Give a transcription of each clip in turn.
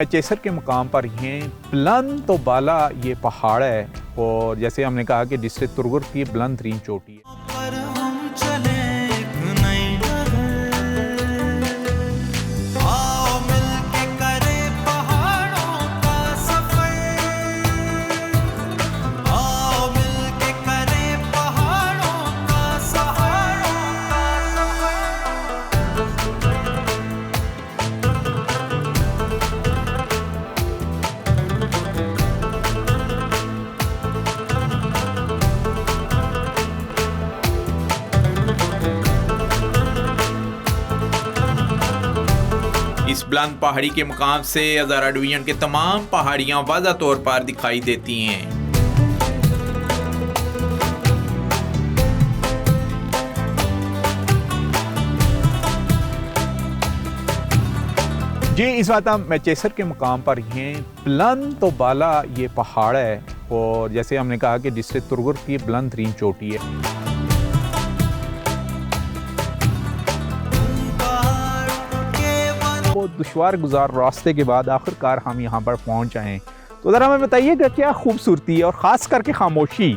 Chaser के मुकाम पर हैं बुलंद तो बाला ये पहाड़ है और जैसे हमने कहा कि डिस्ट्रिक्ट तुरगुर की बुलंद तरीन चोटी है। इस बुलंद पहाड़ी के मुकाम से हज़ारा डिवीजन के तमाम पहाड़ियाँ वाज़ा तौर पर दिखाई देती हैं। जी इस वक्त हम चेसर के मुकाम पर हैं बुलंद तो बाला ये पहाड़ है और जैसे हमने कहा कि डिस्ट्रिक्ट तुरगुर की बुलंद तरीन चोटी है। दुश्वार गुजार रास्ते के बाद आखिरकार हम यहाँ पर पहुँच आए, तो ज़रा हमें बताइएगा क्या खूबसूरती है और ख़ास करके खामोशी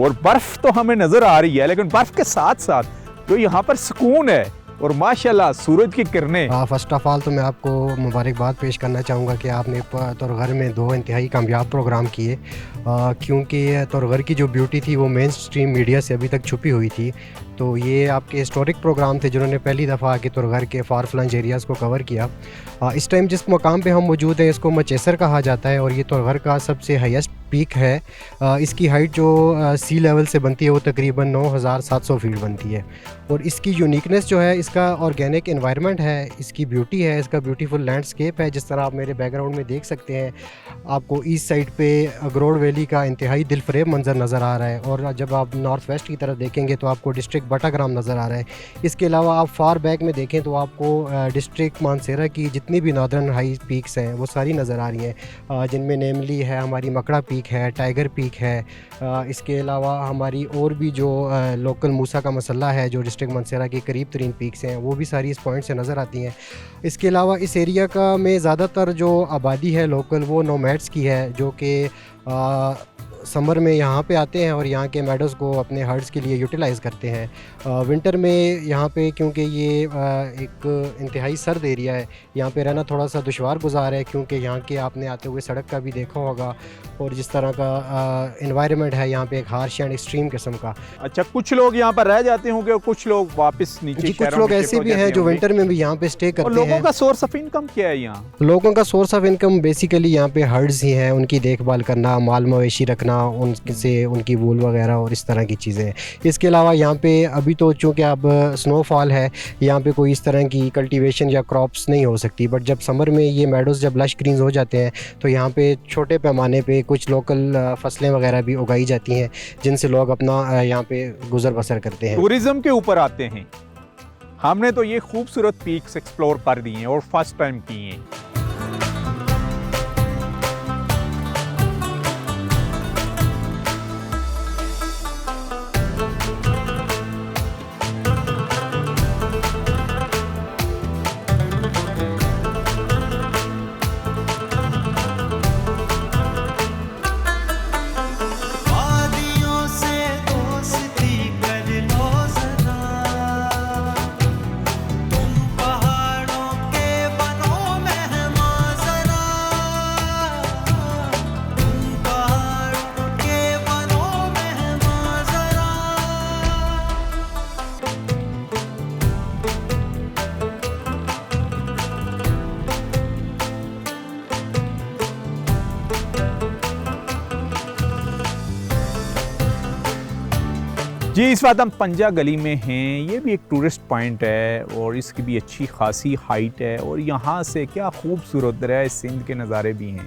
और बर्फ़ तो हमें नज़र आ रही है, लेकिन बर्फ़ के साथ साथ जो यहाँ पर सुकून है और माशाल्लाह सूरज की किरणें। फ़र्स्ट ऑफ़ ऑल तो मैं आपको मुबारकबाद पेश करना चाहूँगा कि आपने तुरगुर में 2 इंतहाई कामयाब प्रोग्राम किए, क्योंकि तुरगुर की जो ब्यूटी थी वो मेन स्ट्रीम मीडिया से अभी तक छुपी हुई थी। तो ये आपके हिस्टोरिक प्रोग्राम थे जिन्होंने पहली दफ़ा आके तुरगुर के फार फ्लंज एरियाज़ को कवर किया। इस टाइम जिस मकाम पे हम मौजूद हैं इसको मचेसर कहा जाता है और ये तुरगुर का सबसे हाईएस्ट पीक है। इसकी हाइट जो सी लेवल से बनती है वो तकरीबन 9700 फीट बनती है और इसकी यूनिकनेस जो है इसका ऑर्गेनिक एनवायरनमेंट है, इसकी ब्यूटी है, इसका ब्यूटीफुल लैंडस्केप है। जिस तरह आप मेरे बैकग्राउंड में देख सकते हैं, आपको ईस्ट साइड पे अगरोड़ वैली का इंतहाई दिलफरेब मंजर नज़र आ रहा है और जब आप नॉर्थ वेस्ट की तरफ देखेंगे तो आपको डिस्ट्रिक्ट बटाग्राम नज़र आ रहा है। इसके अलावा आप फार बैक में देखें तो आपको डिस्ट्रिक्ट मानसेरा की जितनी भी नॉर्दर्न हाई पीक्स हैं वो सारी नज़र आ रही हैं, जिनमें नेमली है हमारी मकड़ा पीक है, टाइगर पीक है। इसके अलावा हमारी और भी जो लोकल मूसा का मसल्ला है जो डिस्ट्रिक्ट मानसेरा के करीब तरीन पीक्स हैं वो भी सारी इस पॉइंट से नज़र आती हैं। इसके अलावा इस एरिया का में ज़्यादातर जो आबादी है लोकल वो नोमैड्स की है, जो कि समर में यहाँ पे आते हैं और यहाँ के मेडोज़ को अपने हर्ड्स के लिए यूटिलाइज़ करते हैं। विंटर में यहाँ पे क्योंकि ये एक इंतहाई सर्द एरिया है, यहाँ पे रहना थोड़ा सा दुश्वार गुजार है, क्योंकि यहाँ के आपने आते हुए सड़क का भी देखा होगा और जिस तरह का एनवायरनमेंट है यहाँ पे एक हार्श एंड एक्सट्रीम किस्म का। अच्छा, कुछ लोग यहाँ पर रह जाते होंगे और कुछ लोग वापस नीचे। जी, कुछ लोग ऐसे भी हैं जो विंटर में भी यहाँ पे स्टे करते हैं। लोगों का सोर्स ऑफ इनकम क्या है यहाँ? लोगों का सोर्स ऑफ इनकम बेसिकली यहाँ पे हर्ड्स ही हैं, उनकी देखभाल करना, माल मवेशी रखना, उनसे उनकी वूल वगैरह और इस तरह की चीज़ें। इसके अलावा यहाँ पे अभी तो चूँकि अब स्नोफॉल है, यहाँ पे कोई इस तरह की कल्टीवेशन या क्रॉप्स नहीं हो सकती, बट जब समर में ये मेडोज़ जब लश ग्रीन्स हो जाते हैं तो यहाँ पे छोटे पैमाने पे कुछ लोकल फसलें वगैरह भी उगाई जाती हैं जिनसे लोग अपना यहाँ पे गुजर बसर करते हैं। टूरिज़्म के ऊपर आते हैं, हमने तो ये खूबसूरत पीक्स एक्सप्लोर कर दिए हैं और फर्स्ट टाइम किए हैं। जी इस वक्त हम पंजा गली में हैं, ये भी एक टूरिस्ट पॉइंट है और इसकी भी अच्छी खासी हाइट है और यहाँ से क्या खूबसूरत दरिया सिंध के नज़ारे भी हैं।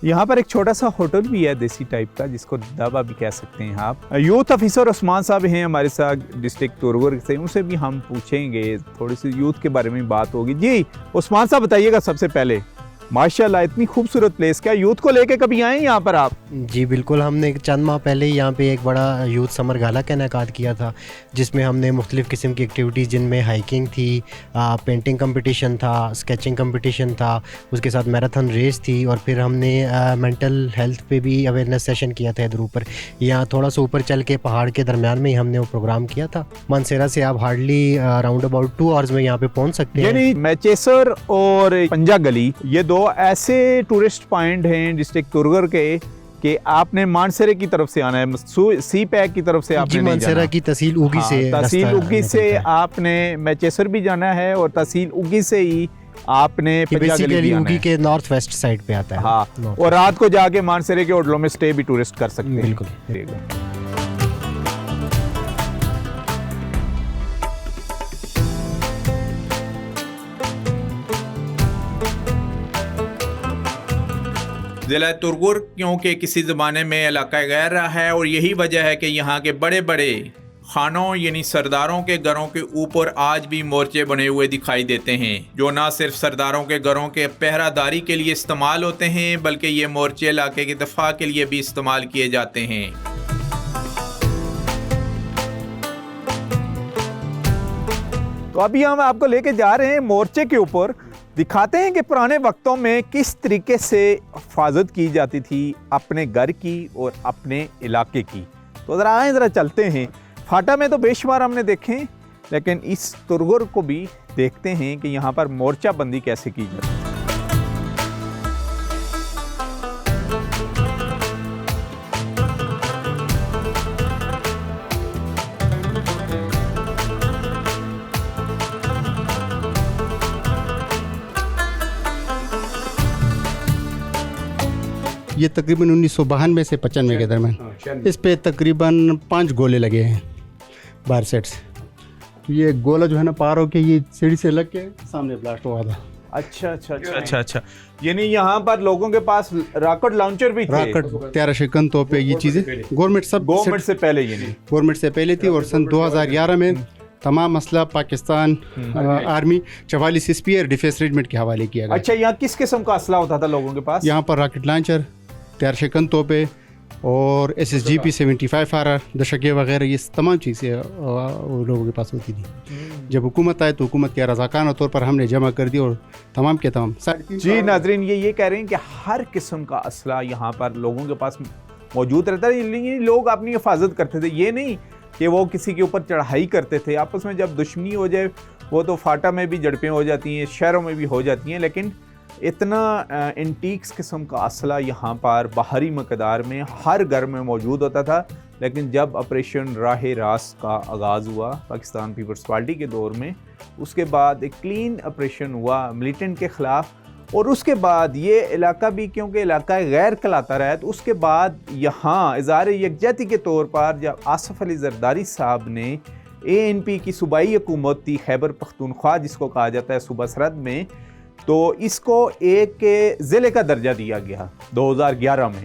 यहाँ पर एक छोटा सा होटल भी है देसी टाइप का, जिसको ढाबा भी कह सकते हैं आप। यूथ ऑफिसर उस्मान साहब हैं हमारे साथ डिस्ट्रिक्ट तुरगुर से, उनसे भी हम पूछेंगे, थोड़ी सी यूथ के बारे में बात होगी। जी उस्मान साहब बताइएगा, सबसे पहले माशाल्लाह, इतनी खूबसूरत प्लेस। क्या यूथ को लेके कभी आए यहाँ पर आप? जी बिल्कुल, हमने चंद माह पहले ही यहाँ पे एक बड़ा यूथ समर गाला का इनेकाद किया था, जिसमें हमने मुख्तलिफ़ किस्म की एक्टिविटीज़, जिनमें हाइकिंग थी, पेंटिंग कंपटीशन था, स्केचिंग कंपटीशन था, उसके साथ मैराथन रेस थी, और फिर हमने मेंटल हेल्थ पे भी अवेयरनेस सेशन किया था इधर ऊपर। यहाँ थोड़ा सा ऊपर चल के पहाड़ के दरमियान में ही हमने वो प्रोग्राम किया था। मानसेरा से आप हार्डली अराउंड अबाउट 2 आवर्स में यहाँ पे पहुँच सकते हैं। यानी मैचेसर और पंजा गली ये दो ऐसे टूरिस्ट पॉइंट हैं डिस्ट्रिक्ट तुरगर के कि आपने मानसेरे की तरफ से आना है, सी पैक की तरफ से आपने नहीं मानसेरा जाना। की तहसील उगी से तहसील उगी से आपने मैचेसर भी जाना है, और तहसील उगी से ही आपने पंजा गली भी आना उगी है। के नॉर्थ वेस्ट साइड पे आता है। हाँ, और रात को जाके मानसेरे के होटलों में स्टे भी टूरिस्ट कर सकते हैं। बिल्कुल। ज़िला तुरगर क्योंकि किसी ज़माने में इलाका गैर रहा है, और यही वजह है कि यहाँ के बड़े बड़े खानों यानी सरदारों के घरों के ऊपर आज भी मोर्चे बने हुए दिखाई देते हैं, जो ना सिर्फ सरदारों के घरों के पहरादारी के लिए इस्तेमाल होते हैं, बल्कि ये मोर्चे इलाके के दफा के लिए भी इस्तेमाल किए जाते हैं। तो अभी हम आपको लेके जा रहे हैं मोर्चे के ऊपर, दिखाते हैं कि पुराने वक्तों में किस तरीके से हिफाजत की जाती थी अपने घर की और अपने इलाके की। तो ज़रा आए, ज़रा चलते हैं। फाटा में तो बेशुमार हमने देखे, लेकिन इस तुरगर को भी देखते हैं कि यहाँ पर मोर्चा बंदी कैसे की जाती है। ये तकरीबन 1992 से 95 के दरमियान इस पे तकरीबन 5 गोले लगे हैं बाहर सेट से। तो ये गोला जो है ना पार होके ये सीढ़ी से लग के सामने ब्लास्ट हुआ था। अच्छा। यानी यहाँ पर लोगों के पास रॉकेट लॉन्चर भी थे। रॉकेट 13 शिकन तो पे ये चीज़ें गवर्नमेंट से पहले, यानी गवर्नमेंट से पहले थी। और सन 2011 में तमाम मसला Pakistan army 44 spear defence regiment के हवाले किया गया। अच्छा, यहाँ किस किस्म का असला होता था लोगों के पास? यहाँ पर रॉकेट लॉन्चर, 13 शिकन तोपे और SSGP 75 RR दशके वगैरह, ये तमाम चीज़ें लोगों के पास होती थी। जब हुकूमत आए तो हुकूमत के रज़ाकाना तौर पर हमने जमा कर दी, और तमाम के तमाम। जी नाजरीन, ये कह रहे हैं कि हर किस्म का असला यहाँ पर लोगों के पास मौजूद रहता है। लोग अपनी हिफाजत करते थे, ये नहीं कि वो किसी के ऊपर चढ़ाई करते थे। आपस में जब दुश्मनी हो जाए, वो तो फाटा में भी झड़पें हो जाती हैं, शहरों में भी हो जाती हैं, लेकिन इतना एंटीक्स किस्म का असला यहाँ पर बाहरी मकदार में हर घर में मौजूद होता था। लेकिन जब ऑपरेशन राह रास्त का आगाज़ हुआ पाकिस्तान पीपल्स पार्टी के दौर में, उसके बाद एक क्लीन ऑपरेशन हुआ मिलिटेंट के ख़िलाफ़, और उसके बाद ये इलाका भी क्योंकि इलाका गैर कहलाता रहा है, तो उसके बाद यहाँ इज़हार यकजहती के तौर पर जब आसिफ अली जरदारी साहब ने ANP की सूबाई हुकूमत थी खैबर पख्तूनख्वा जिसको कहा जाता है सूबा सरहद में, तो इसको एक ज़िले का दर्जा दिया गया 2011 में।